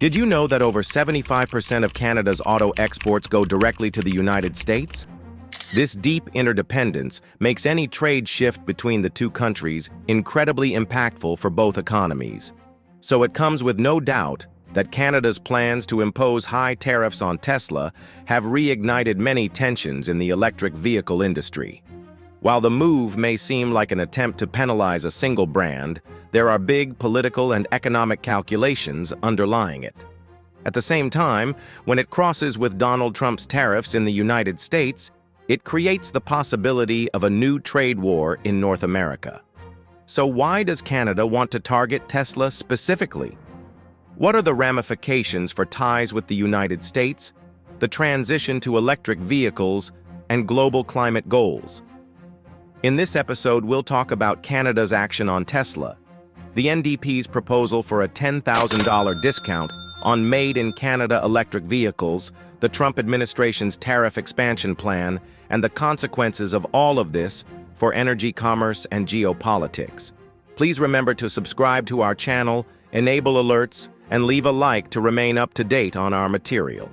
Did you know that over 75% of Canada's auto exports go directly to the United States? This deep interdependence makes any trade shift between the two countries incredibly impactful for both economies. So it comes with no doubt that Canada's plans to impose high tariffs on Tesla have reignited many tensions in the electric vehicle industry. While the move may seem like an attempt to penalize a single brand, there are big political and economic calculations underlying it. At the same time, when it crosses with Donald Trump's tariffs in the United States, it creates the possibility of a new trade war in North America. So why does Canada want to target Tesla specifically? What are the ramifications for ties with the United States, the transition to electric vehicles, and global climate goals? In this episode, we'll talk about Canada's action on Tesla, the NDP's proposal for a $10,000 discount on made-in-Canada electric vehicles, the Trump administration's tariff expansion plan, and the consequences of all of this for energy commerce and geopolitics. Please remember to subscribe to our channel, enable alerts, and leave a like to remain up to date on our material.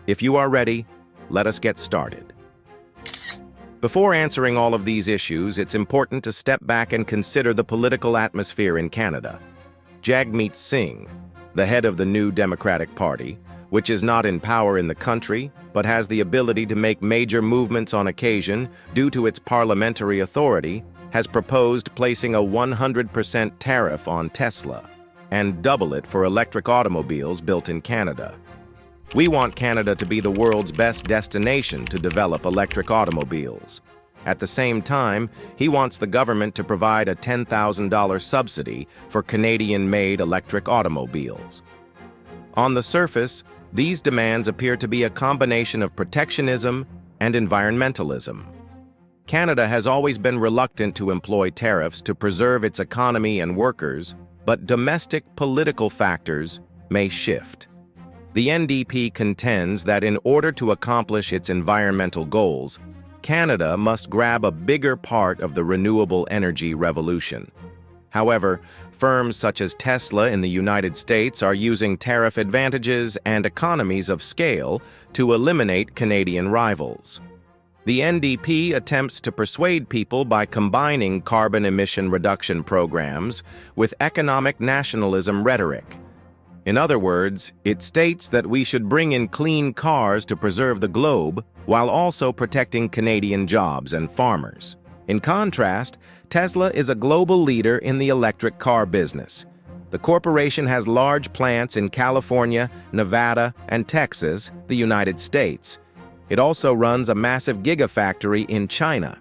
If you are ready, let us get started. Before answering all of these issues, it's important to step back and consider the political atmosphere in Canada. Jagmeet Singh, the head of the New Democratic Party, which is not in power in the country, but has the ability to make major movements on occasion due to its parliamentary authority, has proposed placing a 100% tariff on Tesla and double it for electric automobiles built in Canada. We want Canada to be the world's best destination to develop electric automobiles. At the same time, he wants the government to provide a $10,000 subsidy for Canadian-made electric automobiles. On the surface, these demands appear to be a combination of protectionism and environmentalism. Canada has always been reluctant to employ tariffs to preserve its economy and workers, but domestic political factors may shift. The NDP contends that in order to accomplish its environmental goals, Canada must grab a bigger part of the renewable energy revolution. However, firms such as Tesla in the United States are using tariff advantages and economies of scale to eliminate Canadian rivals. The NDP attempts to persuade people by combining carbon emission reduction programs with economic nationalism rhetoric. In other words, it states that we should bring in clean cars to preserve the globe while also protecting Canadian jobs and farmers. In contrast, Tesla is a global leader in the electric car business. The corporation has large plants in California, Nevada, and Texas, the United States. It also runs a massive gigafactory in China.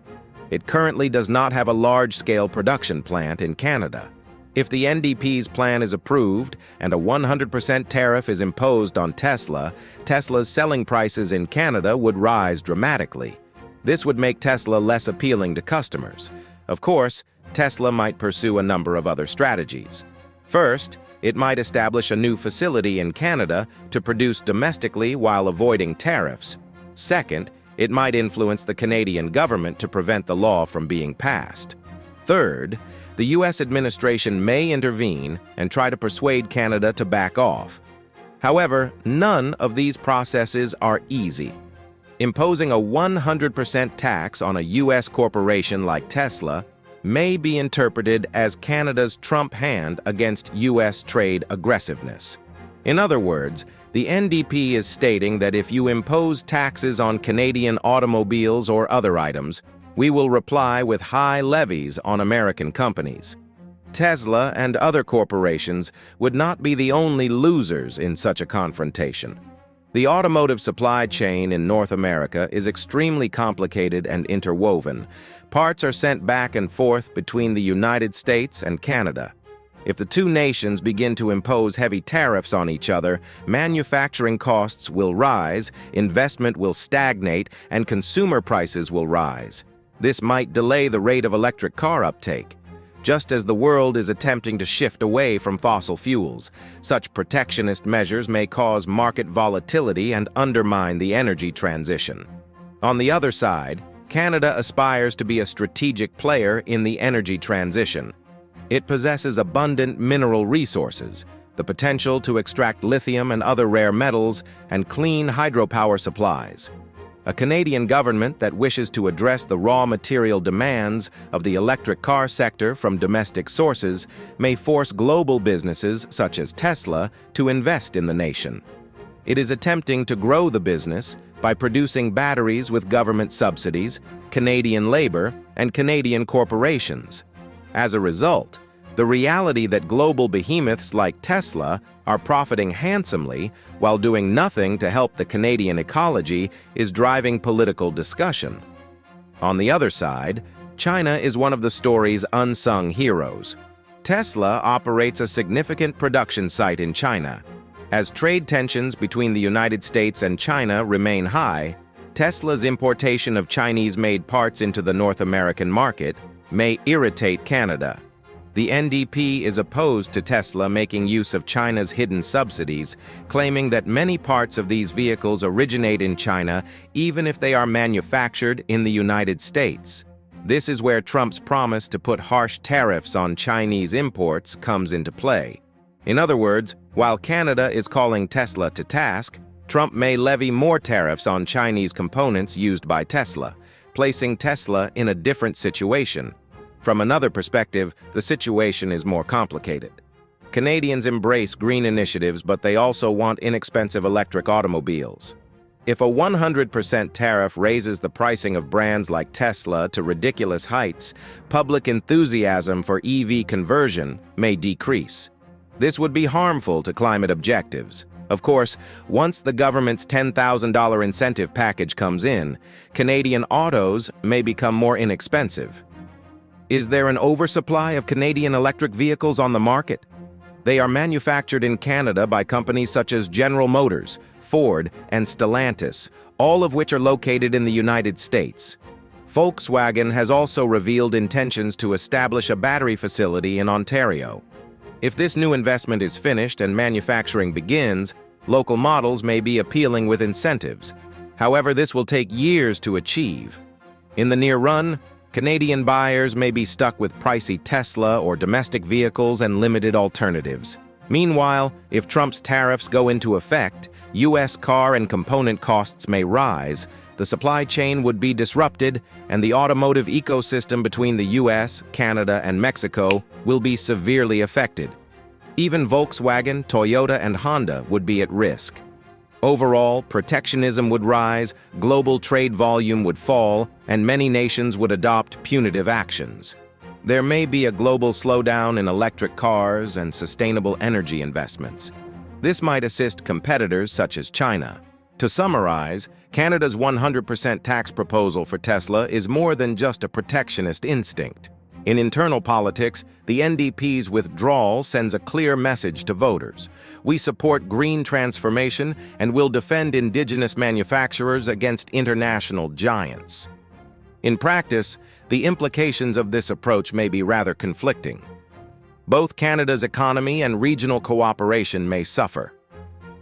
It currently does not have a large-scale production plant in Canada. If the NDP's plan is approved and a 100% tariff is imposed on Tesla, Tesla's selling prices in Canada would rise dramatically. This would make Tesla less appealing to customers. Of course, Tesla might pursue a number of other strategies. First, it might establish a new facility in Canada to produce domestically while avoiding tariffs. Second, it might influence the Canadian government to prevent the law from being passed. Third, the U.S. administration may intervene and try to persuade Canada to back off. However, none of these processes are easy. Imposing a 100% tax on a U.S. corporation like Tesla may be interpreted as Canada's Trump hand against U.S. trade aggressiveness. In other words, the NDP is stating that if you impose taxes on Canadian automobiles or other items, we will reply with high levies on American companies. Tesla and other corporations would not be the only losers in such a confrontation. The automotive supply chain in North America is extremely complicated and interwoven. Parts are sent back and forth between the United States and Canada. If the two nations begin to impose heavy tariffs on each other, manufacturing costs will rise, investment will stagnate, and consumer prices will rise. This might delay the rate of electric car uptake. Just as the world is attempting to shift away from fossil fuels, such protectionist measures may cause market volatility and undermine the energy transition. On the other side, Canada aspires to be a strategic player in the energy transition. It possesses abundant mineral resources, the potential to extract lithium and other rare metals, and clean hydropower supplies. A Canadian government that wishes to address the raw material demands of the electric car sector from domestic sources may force global businesses such as Tesla to invest in the nation. It is attempting to grow the business by producing batteries with government subsidies, Canadian labor, and Canadian corporations. As a result, the reality that global behemoths like Tesla are profiting handsomely while doing nothing to help the Canadian ecology is driving political discussion. On the other side, China is one of the story's unsung heroes. Tesla operates a significant production site in China. As trade tensions between the United States and China remain high, Tesla's importation of Chinese-made parts into the North American market may irritate Canada. The NDP is opposed to Tesla making use of China's hidden subsidies, claiming that many parts of these vehicles originate in China even if they are manufactured in the United States. This is where Trump's promise to put harsh tariffs on Chinese imports comes into play. In other words, while Canada is calling Tesla to task, Trump may levy more tariffs on Chinese components used by Tesla, placing Tesla in a different situation. From another perspective, the situation is more complicated. Canadians embrace green initiatives, but they also want inexpensive electric automobiles. If a 100% tariff raises the pricing of brands like Tesla to ridiculous heights, public enthusiasm for EV conversion may decrease. This would be harmful to climate objectives. Of course, once the government's $10,000 incentive package comes in, Canadian autos may become more inexpensive. Is there an oversupply of Canadian electric vehicles on the market? They are manufactured in Canada by companies such as General Motors, Ford, and Stellantis, all of which are located in the United States. Volkswagen has also revealed intentions to establish a battery facility in Ontario. If this new investment is finished and manufacturing begins, local models may be appealing with incentives. However, this will take years to achieve. In the near run, Canadian buyers may be stuck with pricey Tesla or domestic vehicles and limited alternatives. Meanwhile, if Trump's tariffs go into effect, U.S. car and component costs may rise, the supply chain would be disrupted, and the automotive ecosystem between the U.S., Canada, and Mexico will be severely affected. Even Volkswagen, Toyota, and Honda would be at risk. Overall, protectionism would rise, global trade volume would fall, and many nations would adopt punitive actions. There may be a global slowdown in electric cars and sustainable energy investments. This might assist competitors such as China. To summarize, Canada's 100% tax proposal for Tesla is more than just a protectionist instinct. In internal politics, the NDP's withdrawal sends a clear message to voters. We support green transformation and will defend Indigenous manufacturers against international giants. In practice, the implications of this approach may be rather conflicting. Both Canada's economy and regional cooperation may suffer.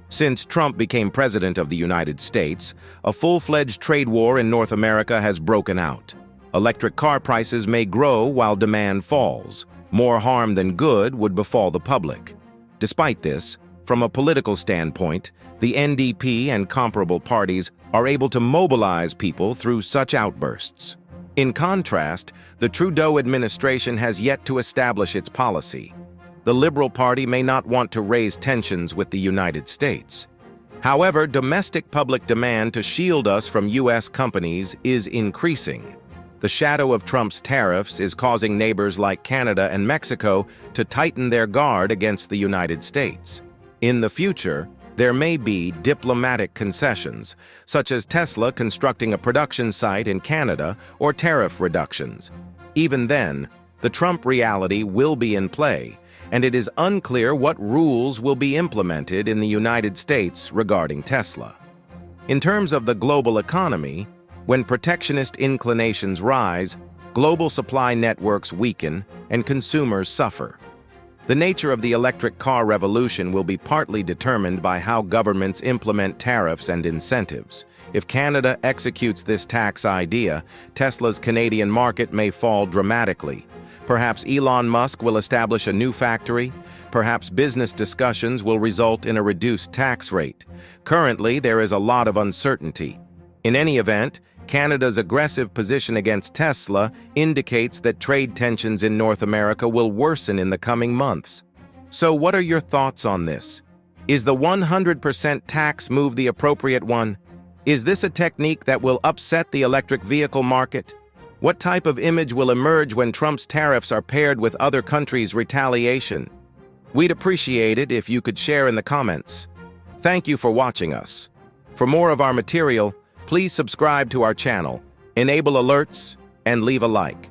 Since Trump became president of the United States, a full-fledged trade war in North America has broken out. Electric car prices may grow while demand falls. More harm than good would befall the public. Despite this, from a political standpoint, the NDP and comparable parties are able to mobilize people through such outbursts. In contrast, the Trudeau administration has yet to establish its policy. The Liberal Party may not want to raise tensions with the United States. However, domestic public demand to shield us from U.S. companies is increasing. The shadow of Trump's tariffs is causing neighbors like Canada and Mexico to tighten their guard against the United States. In the future, there may be diplomatic concessions, such as Tesla constructing a production site in Canada or tariff reductions. Even then, the Trump reality will be in play, and it is unclear what rules will be implemented in the United States regarding Tesla. In terms of the global economy, when protectionist inclinations rise, global supply networks weaken and consumers suffer. The nature of the electric car revolution will be partly determined by how governments implement tariffs and incentives. If Canada executes this tax idea, Tesla's Canadian market may fall dramatically. Perhaps Elon Musk will establish a new factory, Perhaps business discussions will result in a reduced tax rate. Currently, there is a lot of uncertainty. In any event, Canada's aggressive position against Tesla indicates that trade tensions in North America will worsen in the coming months. So what are your thoughts on this? Is the 100% tax move the appropriate one? Is this a technique that will upset the electric vehicle market? What type of image will emerge when Trump's tariffs are paired with other countries' retaliation? We'd appreciate it if you could share in the comments. Thank you for watching us. For more of our material, please subscribe to our channel, enable alerts, and leave a like.